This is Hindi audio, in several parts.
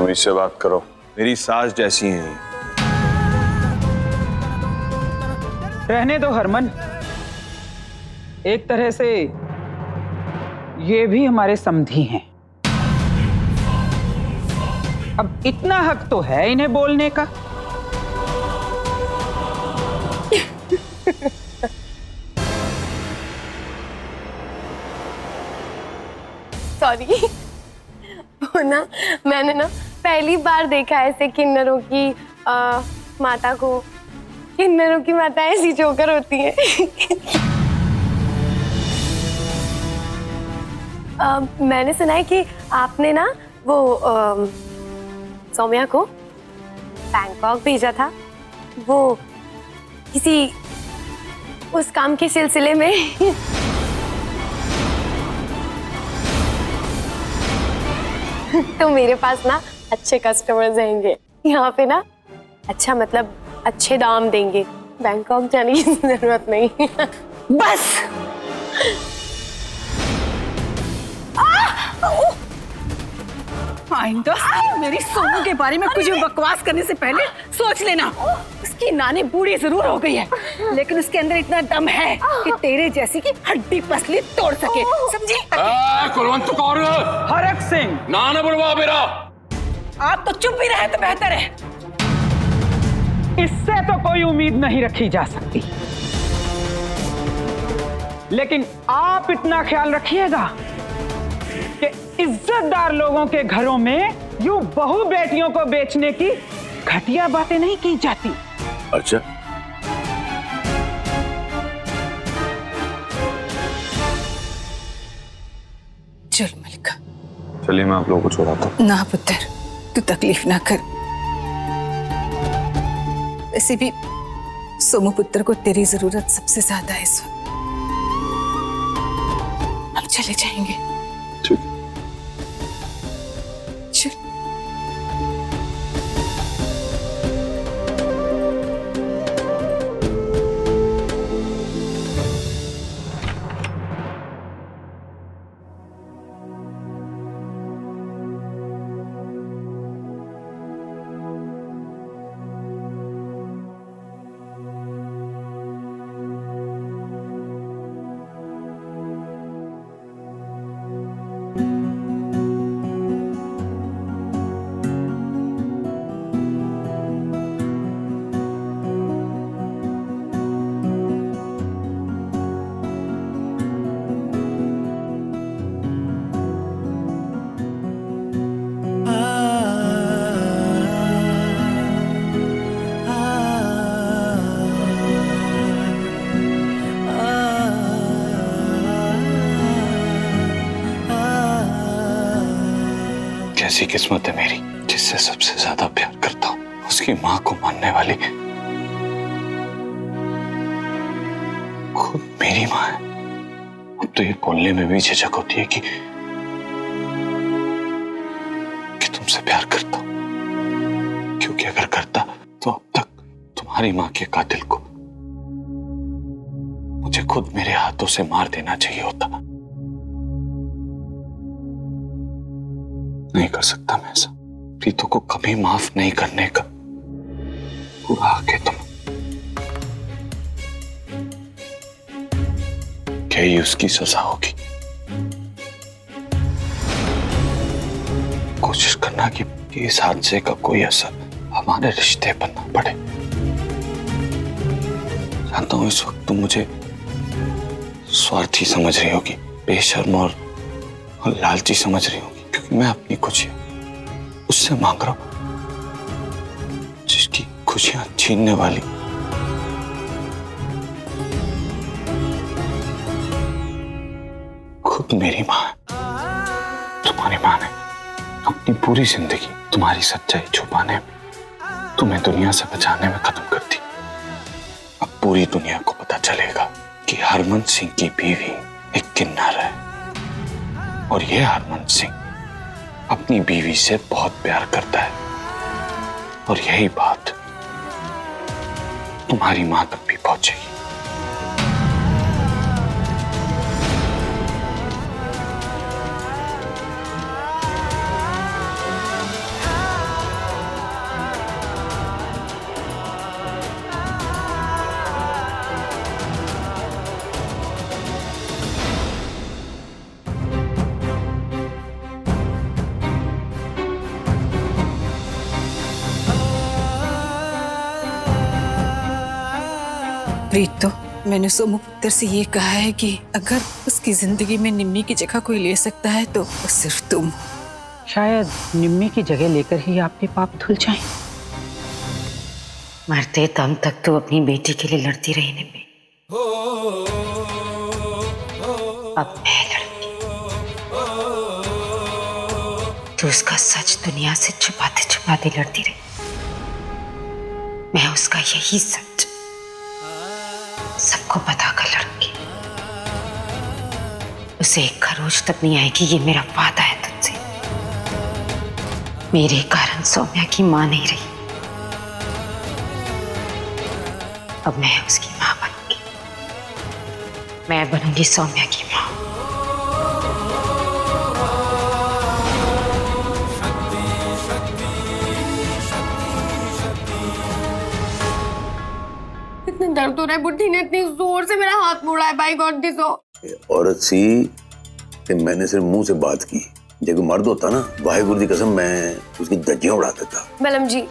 तमीज से बात करो, मेरी सास जैसी हैं ये। रहने दो हरमन, एक तरह से ये भी हमारे समधी हैं। अब इतना हक तो है इन्हें बोलने का। सॉरी, वो ना मैंने ना पहली बार देखा ऐसे किन्नरों की माता को। किन्नरों की माता ऐसी जोकर होती है। मैंने सुना है कि आपने ना वो सौम्या को बैंकॉक भेजा था, वो किसी उस काम के सिलसिले में। तो मेरे पास ना अच्छे कस्टमर्स आएंगे यहाँ पे ना, अच्छा मतलब अच्छे दाम देंगे। बैंकॉक जाने की जरूरत नहीं। बस आइंदा मेरी सोनू के बारे में कुछ बकवास करने से पहले सोच लेना। उसकी नानी बूढ़ी जरूर हो गई है, लेकिन उसके अंदर इतना दम है कि तेरे जैसी की हड्डी पसली तोड़ सके, समझी? कुलवंत कौर, हरक सिंह, ना बुलवा मेरा। आप तो चुप ही रहे तो बेहतर है। इससे तो कोई उम्मीद नहीं रखी जा सकती, लेकिन आप इतना ख्याल रखिएगा कि इज्जतदार लोगों के घरों में यूं बहू बेटियों को बेचने की घटिया बातें नहीं की जाती। अच्छा, चल मलिका, चलिए मैं आप लोगों को छोड़ाता हूँ। ना पुत्र, तू तकलीफ ना कर। वैसे भी सोमू पुत्र को तेरी जरूरत सबसे ज्यादा है इस वक्त। हम चले जाएंगे। ठीक। चल। कैसी किस्मत है मेरी, जिससे सबसे ज्यादा प्यार करता हूँ उसकी माँ को मानने वाली खुद मेरी माँ है। अब तो ये बोलने में भी झिझक होती है कि तुमसे प्यार करता हूँ, क्योंकि अगर करता तो अब तक तुम्हारी माँ के कातिल को मुझे खुद मेरे हाथों से मार देना चाहिए होता। नहीं कर सकता मैं ऐसा। प्रीतो को कभी माफ नहीं करने का पूरा हक है तुम। क्या ये उसकी सजा होगी? कोशिश करना कि इस हादसे का कोई असर हमारे रिश्ते पर ना पड़े। जानता हूं इस वक्त तुम मुझे स्वार्थी समझ रही होगी, बेशर्म और लालची समझ रही होगी, क्योंकि मैं अपनी खुशियां उससे मांग रहा हूं जिसकी खुशियां छीनने वाली खुद मेरी मां है। तुम्हारी मां ने अपनी पूरी जिंदगी तुम्हारी सच्चाई छुपाने में, तुम्हें दुनिया से बचाने में खत्म कर दी। अब पूरी दुनिया को पता चलेगा कि हरमन सिंह की बीवी एक किन्नर है, और यह हरमन सिंह अपनी बीवी से बहुत प्यार करता है, और यही बात तुम्हारी मां तक भी पहुंचेगी। प्रीत, तो मैंने सोमू पुत्र से ये कहा है कि अगर उसकी जिंदगी में निम्मी की जगह कोई ले सकता है तो वो सिर्फ तुम। शायद निम्मी की जगह लेकर ही आपके पाप धुल जाएं। मरते दम तक तो अपनी बेटी के लिए लड़ती रही निम्मी। अब मैं लड़ूंगी। तो उसका सच दुनिया से छुपाते छुपाते लड़ती रही। मैं उसका यही सच सबको पता कर लड़ूंगी। उसे एक खरोच तक नहीं आएगी, ये मेरा वादा है तुझसे। मेरे कारण सौम्या की मां नहीं रही, अब मैं उसकी मां बनूंगी। मैं बनूंगी सौम्या की मां। इतना दर्द हो रहा है, बुढ़ी ने इतनी जोर से मेरा हाथ मोड़ा है। बाय गॉड दिस औरत सी कि मैंने सिर्फ मुंह से बात की, जब मर्द होता ना, वाहिगुरु की कसम मैं उसकी धज्जियां उड़ा देता। बलम जी,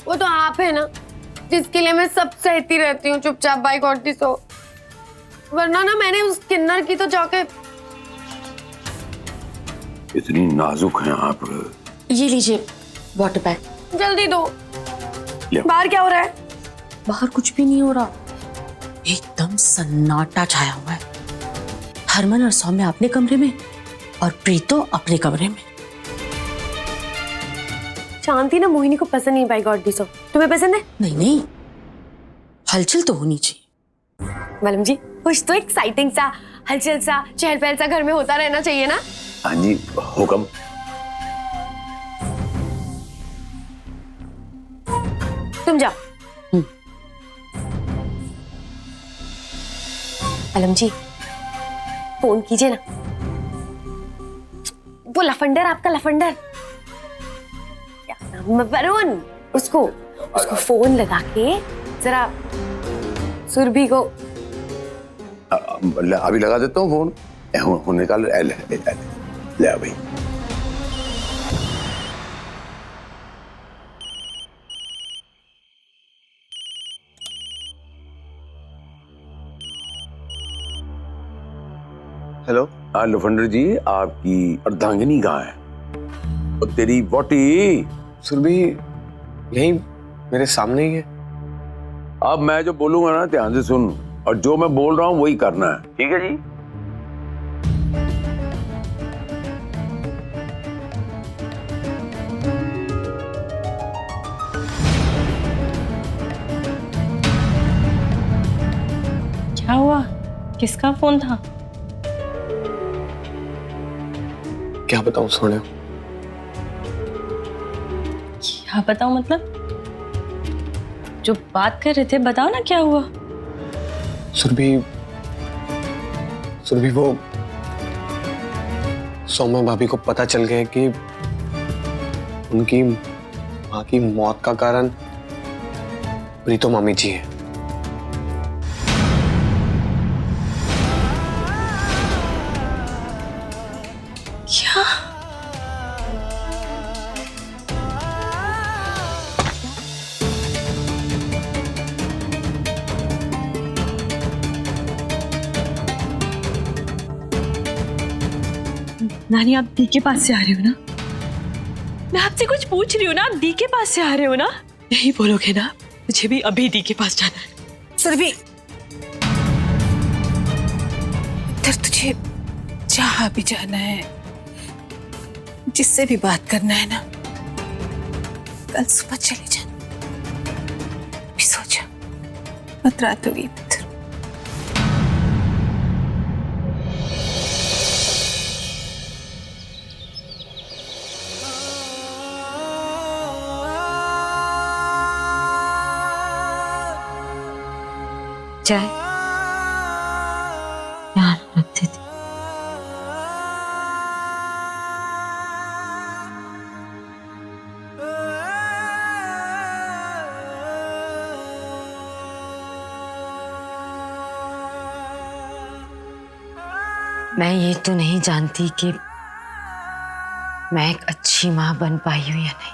वो तो आप है ना जिसके लिए मैं सब सहती रहती हूँ चुपचाप। बाय गॉड दिस वरना ना मैंने उस किन्नर की तो जाके। इतनी नाजुक हैं आप। ये लीजिए वाटर बैग। जल्दी दो। ले। बाहर क्या हो रहा है? बाहर कुछ भी नहीं हो रहा, एकदम सन्नाटा छाया हुआ है। हरमन और सौम्या अपने कमरे में और प्रीतो अपने कमरे में। शांति ना मोहिनी को पसंद नहीं। बाय गॉड दिस तुम्हें पसंद है? नहीं नहीं, हलचल तो होनी चाहिए। बलम जी, कुछ तो एक्साइटिंग सा, हलचल सा, चहल पहल सा घर में होता रहना चाहिए ना। हाँ जी, हुक्म। तुम जाओ। अलम जी, फोन कीजिए ना। वो लफंडर, आपका लफंडर क्या नाम है, वरुण, उसको फोन लगा के जरा सुरभि को। अभी लगा देता हूँ फोन। निकाल ले आ भाई। हेलो। हाँ लफंडर जी, आपकी अर्धांगिनी कहाँ है? और तेरी बोटी? सुरभि यही मेरे सामने ही है। अब मैं जो बोलूंगा ना ध्यान से सुन, और जो मैं बोल रहा हूँ वही करना है, ठीक है जी? क्या हुआ? किसका फोन था? क्या बताऊं सोने? क्या बताऊं मतलब? जो बात कर रहे थे बताओ ना, क्या हुआ? सुरभि वो सौम्या भाभी को पता चल गया कि उनकी माँ की मौत का कारण प्रीतो मामी जी है। क्या? नानी, आप दी के पास से आ रहे हो ना? मैं आपसे कुछ पूछ रही हूँ ना, आप दी के पास से आ रहे हो ना? यही बोलोगे ना? मुझे भी अभी दी के पास जाना है। सुरभि, इधर तुझे जहाँ भी जाना है, जिससे भी बात करना है ना, कल सुबह चले जाना। भी सोचा मत रात होगी पुत्र। चाय यहाँ रखते थे। मैं ये तो नहीं जानती कि मैं एक अच्छी माँ बन पाई हूँ या नहीं,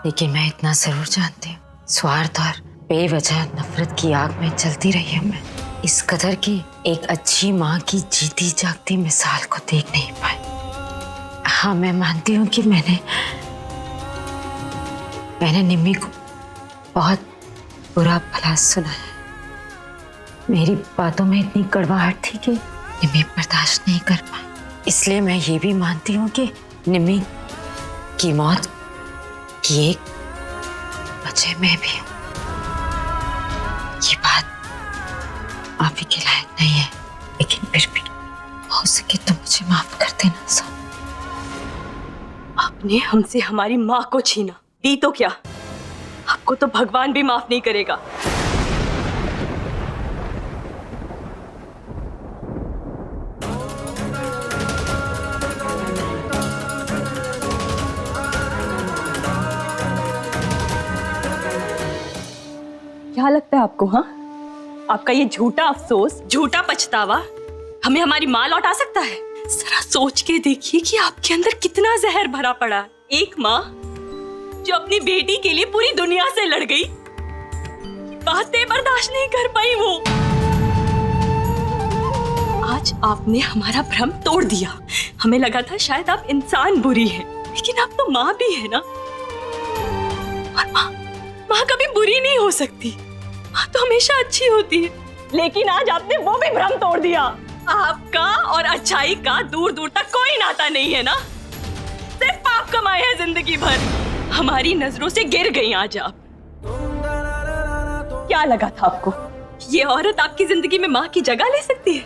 लेकिन मैं इतना जरूर जानती हूँ, स्वार्थ और बेवजह नफरत की आग में जलती रही हूँ मैं। इस कदर की एक अच्छी माँ की जीती जागती मिसाल को देख नहीं पाई। हाँ, मैं मानती हूँ कि मैंने निम्मी को बहुत बुरा भला सुना है। मेरी बातों में इतनी कड़वाहट थी कि निम्मी बर्दाश्त नहीं कर पाई। इसलिए मैं ये भी मानती हूँ कि निम्मी की मौत की एक वजह मैं भी हूँ। ये बात आप ही के लायक नहीं है, लेकिन फिर भी हो सके तो मुझे माफ कर देना सो। आपने हमसे हमारी माँ को छीना, दी तो क्या, आपको तो भगवान भी माफ नहीं करेगा। क्या लगता है आपको? हाँ, आपका ये झूठा अफसोस, झूठा पछतावा हमें हमारी माँ लौटा सकता है? जरा सोच के देखिए कि आपके अंदर कितना जहर भरा पड़ा है। एक माँ जो अपनी बेटी के लिए पूरी दुनिया से लड़ गई, बातें बर्दाश्त नहीं कर पाई वो। आज आपने हमारा भ्रम तोड़ दिया। हमें लगा था शायद आप इंसान बुरी हैं, लेकिन आप तो माँ भी है ना। और माँ कभी बुरी नहीं हो सकती, माँ तो हमेशा अच्छी होती है। लेकिन आज आपने वो भी भ्रम तोड़ दिया। आपका और अच्छाई का दूर दूर तक कोई नाता नहीं है ना। सिर्फ पाप कमाए हैं जिंदगी भर। हमारी नजरों से गिर गई आज आप। क्या लगा था आपको ये औरत आपकी जिंदगी में माँ की जगह ले सकती है?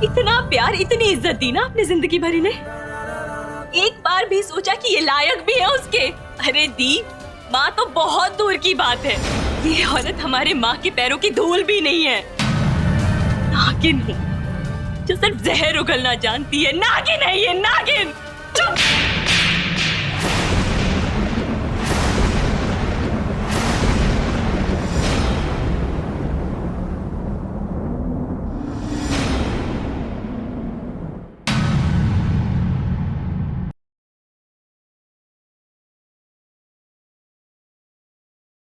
इतना प्यार, इतनी इज्जत दी ना आपने जिंदगी भर इन्हें। एक बार भी सोचा कि ये लायक भी है उसके? अरे दी, माँ तो बहुत दूर की बात है। ये औरत हमारे माँ के पैरों की धूल भी नहीं है। नागिन है जो सिर्फ जहर उगलना जानती है। नागिन है ये, नागिन। चुप।